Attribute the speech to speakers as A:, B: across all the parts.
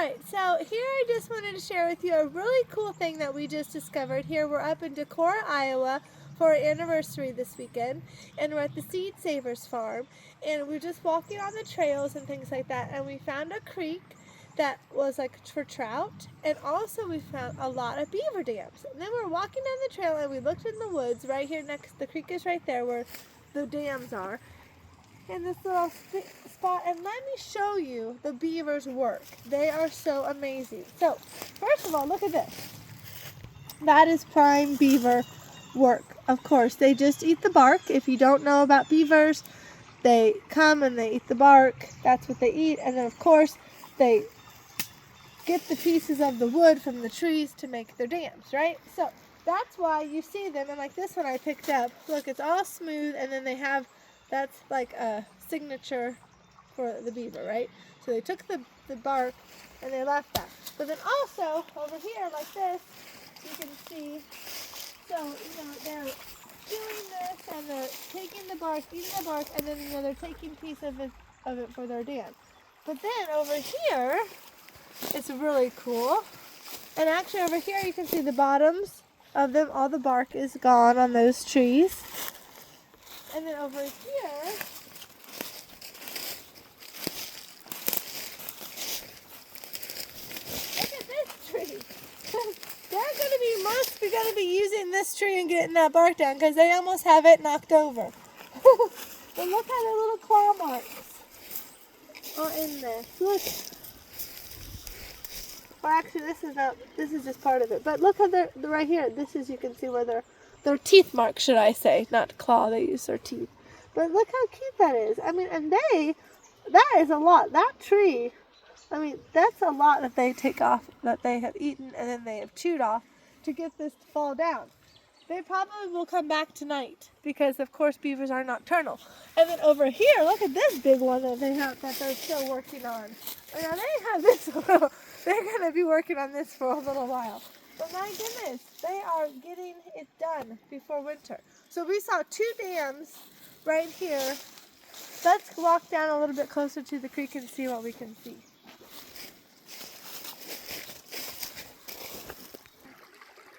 A: Alright, so here I just wanted to share with you a really cool thing that we just discovered. Here we're up in Decorah, Iowa for our anniversary this weekend, and we're at the Seed Savers farm, and we're just walking on the trails and things like that, and we found a creek that was like for trout, and also we found a lot of beaver dams. And then we're walking down the trail and we looked in the woods right here next, the creek is right there where the dams are, in this little spot, and let me show you the beavers work. They are so amazing. So first of all, look at this. That is prime beaver work. Of course, they just eat the bark. If you don't know about beavers, they come and they eat the bark. That's what they eat. And then of course they get the pieces of the wood from the trees to make their dams, right? So that's why you see them. And like this one I picked up, look, it's all smooth, and then they have, that's like a signature for the beaver, right? So they took the bark and they left that. But then also over here like this, you can see, so they're doing this and they're taking the bark, eating the bark, and then they're taking a piece of it for their dam. But then over here, it's really cool. And actually over here you can see the bottoms of them, all the bark is gone on those trees. And then over here, look at this tree. They're going to be using this tree and getting that bark down because they almost have it knocked over. But look at the little claw marks are in this. Look. Well, actually, this is just part of it. But look at they're right here. This is, you can see where their teeth marks, should I say, not claw, they use their teeth. But look how cute that is. I mean, and that is a lot. That tree, I mean, that's a lot that they take off, that they have eaten and then they have chewed off to get this to fall down. They probably will come back tonight because, of course, beavers are nocturnal. And then over here, look at this big one that they have, that they're still working on. Now they have this little, they're going to be working on this for a little while. But my goodness, they are getting it done before winter. So we saw 2 dams right here. Let's walk down a little bit closer to the creek and see what we can see.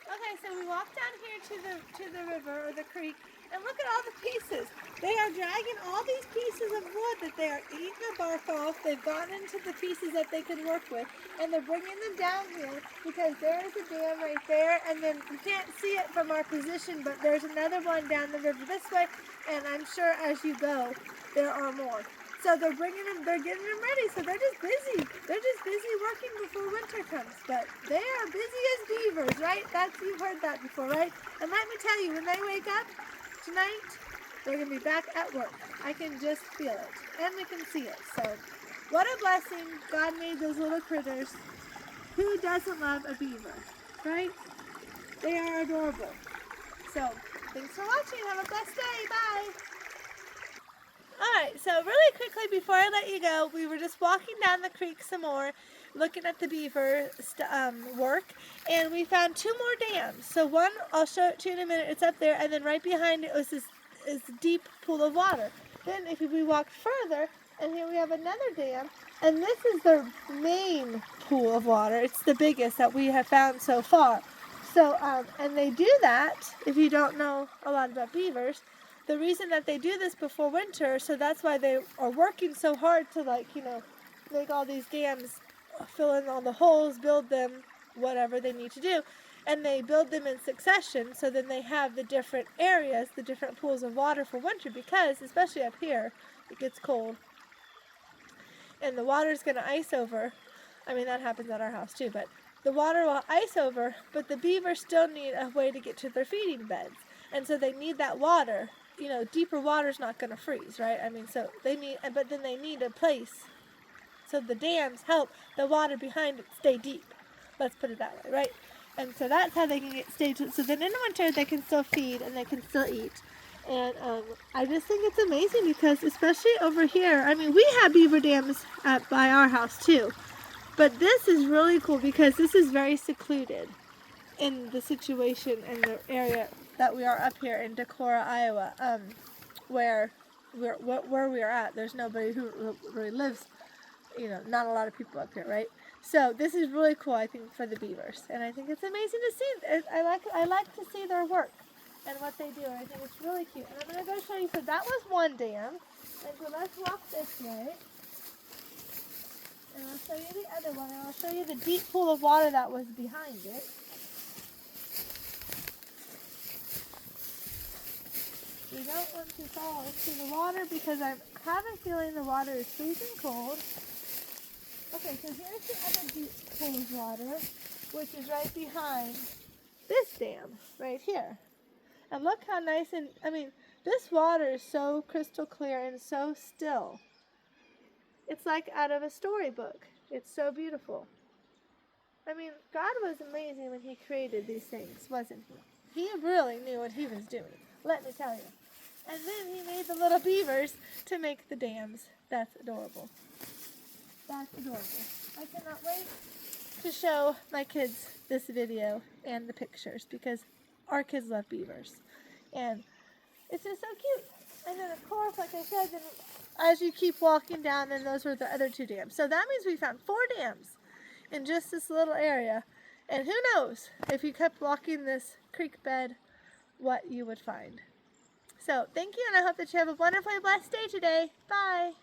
A: Okay, so we walked down here to the river or the creek, and look at all the pieces. They are dragging all these pieces of wood that they are eating the bark off. They've gotten into the pieces that they can work with, and they're bringing them down here because there is a dam right there, and then you can't see it from our position, but there's another one down the river this way, and I'm sure as you go, there are more. So they're bringing them, they're getting them ready, so they're just busy. They're just busy working before winter comes, but they are busy as beavers, right? You've heard that before, right? And let me tell you, when they wake up tonight, they're going to be back at work. I can just feel it, and we can see it. So what a blessing. God made those little critters. Who doesn't love a beaver, right? They are adorable. So thanks for watching. Have a blessed day. Bye. Alright, so really quickly before I let you go, we were just walking down the creek some more, looking at the beaver work, and we found 2 more dams. So one, I'll show it to you in a minute, it's up there, and then right behind it was this deep pool of water. Then if we walk further, and here we have another dam, and this is their main pool of water. It's the biggest that we have found so far. So, and they do that, if you don't know a lot about beavers, the reason that they do this before winter, so that's why they are working so hard to make all these dams, fill in all the holes, build them, whatever they need to do. And they build them in succession, so then they have the different areas, the different pools of water for winter, because, especially up here, it gets cold. And the water's going to ice over. I mean, that happens at our house too, but the water will ice over, but the beavers still need a way to get to their feeding beds. And so they need that water. Deeper water's not going to freeze, right? I mean, so they need, but then they need a place. So the dams help the water behind it stay deep. Let's put it that way, right? And so that's how they can stay. So then in the winter they can still feed and they can still eat. And I just think it's amazing because especially over here, I mean, we have beaver dams by our house too. But this is really cool because this is very secluded in the situation in the area that we are up here in Decorah, Iowa, where we are at. There's nobody who really lives, not a lot of people up here, right? So this is really cool, I think, for the beavers, and I think it's amazing to see. I like to see their work and what they do. I think it's really cute. And I'm gonna go show you. So that was one dam, and so let's walk this way, and I'll show you the other one, and I'll show you the deep pool of water that was behind it. We don't want to fall into the water because I have a feeling the water is freezing cold. Okay, so here's the other deep pool of water, which is right behind this dam, right here. And look how nice and, I mean, this water is so crystal clear and so still. It's like out of a storybook. It's so beautiful. I mean, God was amazing when he created these things, wasn't he? He really knew what he was doing, let me tell you. And then he made the little beavers to make the dams. That's adorable. That's adorable. I cannot wait to show my kids this video and the pictures because our kids love beavers. And it's just so cute. And then of course, like I said, then as you keep walking down, then those were the other two dams. So that means we found 4 dams in just this little area. And who knows, if you kept walking this creek bed, what you would find. So thank you, and I hope that you have a wonderfully blessed day today. Bye.